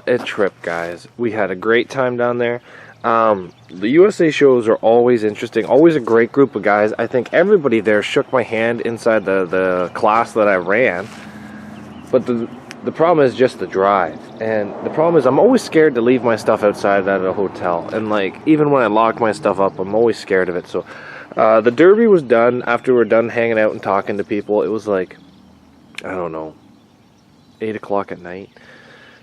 What a trip, guys. We had a great time down there. The USA shows are always interesting, always a great group of guys. I think everybody there shook my hand inside the class that I ran. But the problem is just the drive. And the problem is I'm always scared to leave my stuff outside at a hotel. And like, even when I lock my stuff up, I'm always scared of it. So the Derby was done. After we were done hanging out and talking to people, it was like, I don't know, 8 o'clock at night.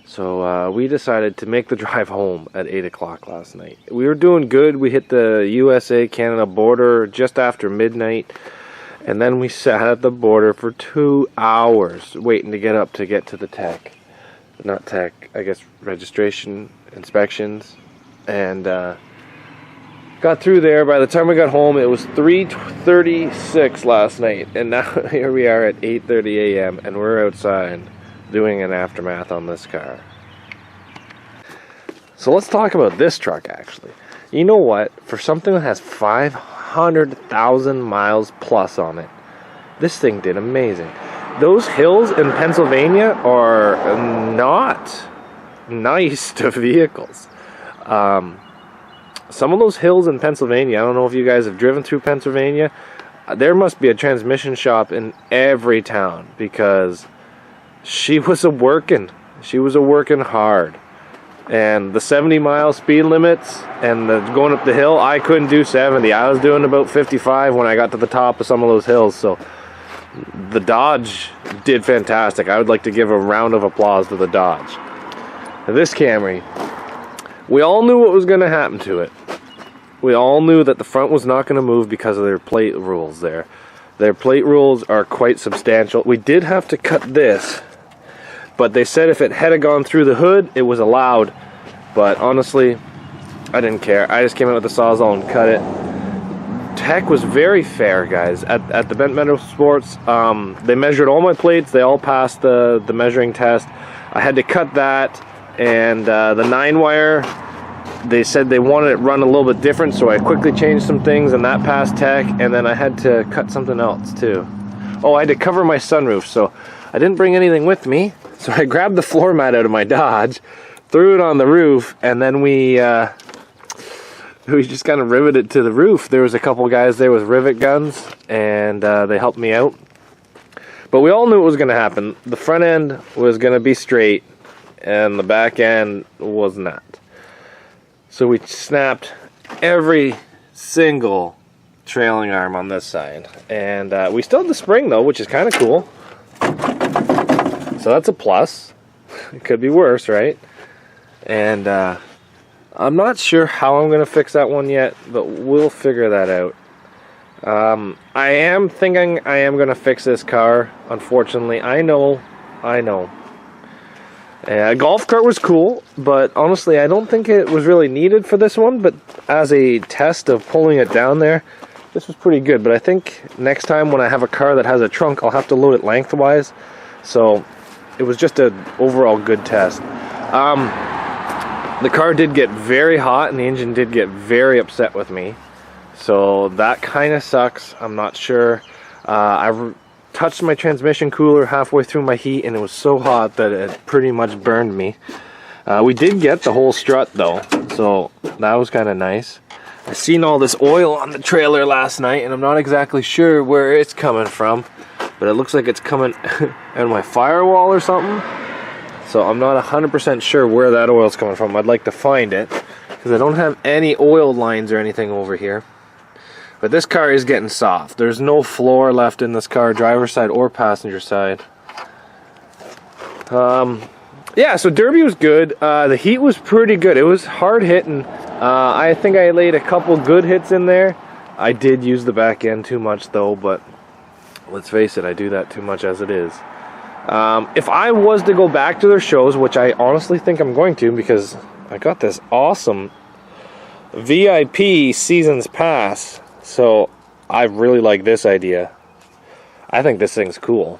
So we decided to make the drive home at 8 o'clock last night. We were doing good. We hit the USA-Canada border just after midnight. And then we sat at the border for 2 hours waiting to get to the tech. Not tech, I guess registration, inspections. And got through there. By the time we got home, it was 3:36 last night. And now here we are at 8:30 a.m. and we're outside doing an aftermath on this car. So let's talk about this truck actually. You know what? For something that has 500,000 miles plus on it, this thing did amazing. Those hills in Pennsylvania are not nice to vehicles. Some of those hills in Pennsylvania, I don't know if you guys have driven through Pennsylvania, there must be a transmission shop in every town because she was working hard. And the 70-mile speed limits and the going up the hill, I couldn't do 70. I was doing about 55 when I got to the top of some of those hills. So the Dodge did fantastic. I would like to give a round of applause to the Dodge. Now, this Camry, we all knew what was going to happen to it. We all knew that the front was not going to move because of their plate rules there. Their plate rules are quite substantial. We did have to cut this, but they said if it had gone through the hood, it was allowed. But honestly, I didn't care. I just came out with the Sawzall and cut it. Tech was very fair, guys. At the Bent Meadow Sports, they measured all my plates. They all passed the measuring test. I had to cut that, and the 9-wire, they said they wanted it run a little bit different, so I quickly changed some things, and that passed Tech. And then I had to cut something else too. Oh, I had to cover my sunroof, so I didn't bring anything with me. So I grabbed the floor mat out of my Dodge, threw it on the roof, and then we just kind of riveted it to the roof. There was a couple guys there with rivet guns, and they helped me out. But we all knew it was going to happen. The front end was going to be straight, and the back end was not. So we snapped every single trailing arm on this side. And we still have the spring, though, which is kind of cool. So that's a plus. It could be worse, right? And I'm not sure how I'm going to fix that one yet, but we'll figure that out. I am thinking I am going to fix this car, unfortunately. I know. A golf cart was cool, but honestly, I don't think it was really needed for this one. But as a test of pulling it down there, this was pretty good. But I think next time when I have a car that has a trunk, I'll have to load it lengthwise. So it was just an overall good test. The car did get very hot, and the engine did get very upset with me. So that kind of sucks. I'm not sure. I touched my transmission cooler halfway through my heat, and it was so hot that it pretty much burned me. We did get the whole strut though, so that was kind of nice. I seen all this oil on the trailer last night, and I'm not exactly sure where it's coming from, but it looks like it's coming out of my firewall or something. So I'm not 100% sure where that oil's coming from. I'd like to find it, because I don't have any oil lines or anything over here. But this car is getting soft. There's no floor left in this car, driver's side or passenger side. Yeah, so Derby was good. The heat was pretty good. It was hard hitting. I think I laid a couple good hits in there. I did use the back end too much though, but let's face it, I do that too much as it is. If I was to go back to their shows, which I honestly think I'm going to, because I got this awesome VIP Seasons Pass. So I really like this idea. I think this thing's cool.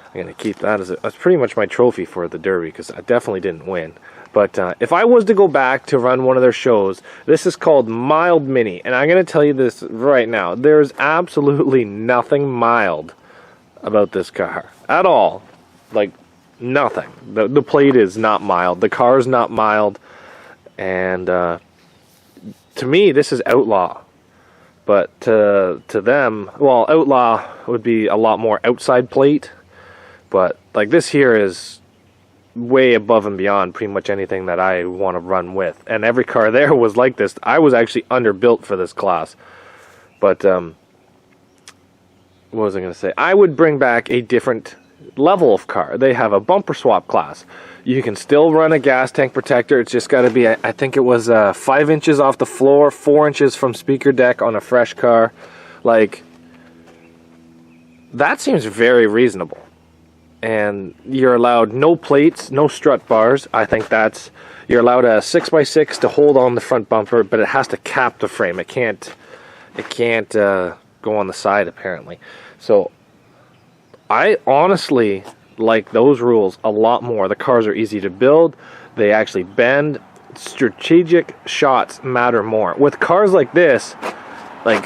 I'm going to keep that that's pretty much my trophy for the Derby, because I definitely didn't win. But if I was to go back to run one of their shows, this is called Mild Mini. And I'm going to tell you this right now. There's absolutely nothing mild about this car. At all. Like, Nothing. The plate is not mild. The car is not mild. And to me, this is outlaw. But to them, well, outlaw would be a lot more outside plate. But like this here is way above and beyond pretty much anything that I want to run with. And every car there was like this. I was actually underbuilt for this class. But what was I going to say? I would bring back a different level of car. They have a bumper swap class. You can still run a gas tank protector. It's just got to be, I think it was 5 inches off the floor, 4 inches from speaker deck on a fresh car. Like, that seems very reasonable. And you're allowed no plates, no strut bars. I think that's, you're allowed a 6x6 to hold on the front bumper, but it has to cap the frame. It can't go on the side apparently. So I honestly like those rules a lot more. The cars are easy to build. They actually bend. Strategic shots matter more. With cars like this, like,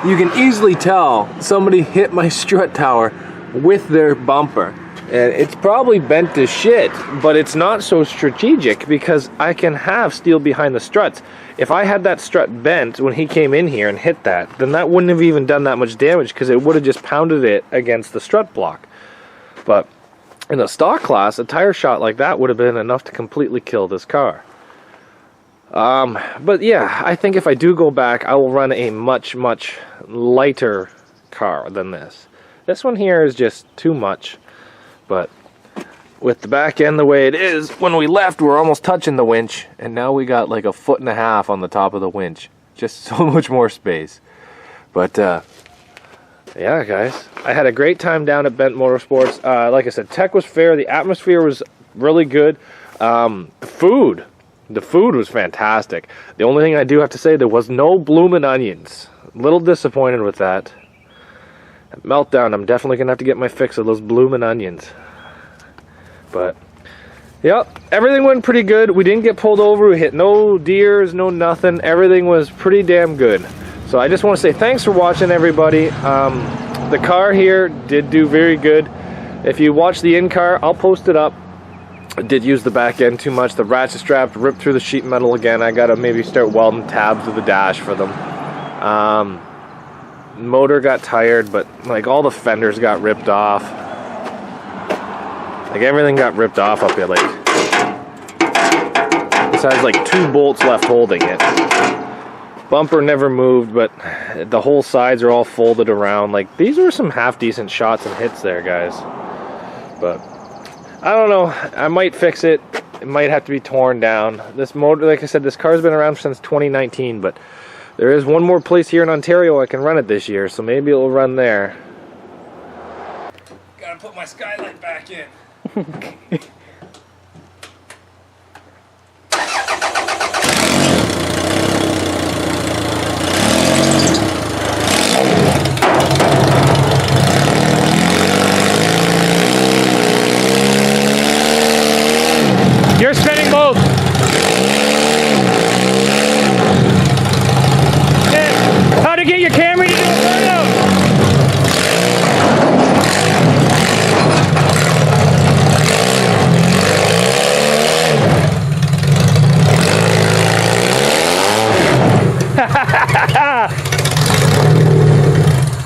you can easily tell somebody hit my strut tower with their bumper. And it's probably bent to shit, but it's not so strategic because I can have steel behind the struts. If I had that strut bent when he came in here and hit that, then that wouldn't have even done that much damage because it would have just pounded it against the strut block. But in the stock class, a tire shot like that would have been enough to completely kill this car. But yeah, I think if I do go back, I will run a much, much lighter car than this. This one here is just too much. But with the back end the way it is, when we left, we're almost touching the winch. And now we got like 1.5 foot on the top of the winch. Just so much more space. But, yeah, guys. I had a great time down at Bent Motorsports. Like I said, tech was fair. The atmosphere was really good. The food was fantastic. The only thing I do have to say, there was no bloomin' onions. A little disappointed with that. Meltdown, I'm definitely gonna have to get my fix of those bloomin' onions. But yep, everything went pretty good. We didn't get pulled over. We hit no deers, no nothing. Everything was pretty damn good. So I just want to say thanks for watching, everybody. The car here did do very good. If you watch the in-car, I'll post it up. I did use the back end too much. The ratchet strap ripped through the sheet metal again. I gotta maybe start welding tabs to the dash for them. Motor got tired, but like all the fenders got ripped off. Like everything got ripped off up here. Like this has like 2 bolts left holding it. Bumper never moved, but the whole sides are all folded around. Like these were some half decent shots and hits there, guys. But I don't know. I might fix it. It might have to be torn down. This motor, like I said, this car's been around since 2019, but there is one more place here in Ontario I can run it this year, so maybe it'll run there. Gotta put my skylight back in. You're spinning both. How to get your camry to do a burnout?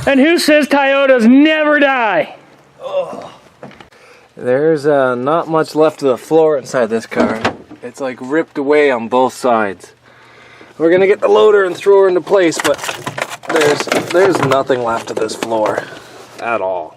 And who says Toyotas never die? Oh. There's not much left of the floor inside this car. It's like ripped away on both sides. We're gonna get the loader and throw her into place, but there's nothing left of this floor at all.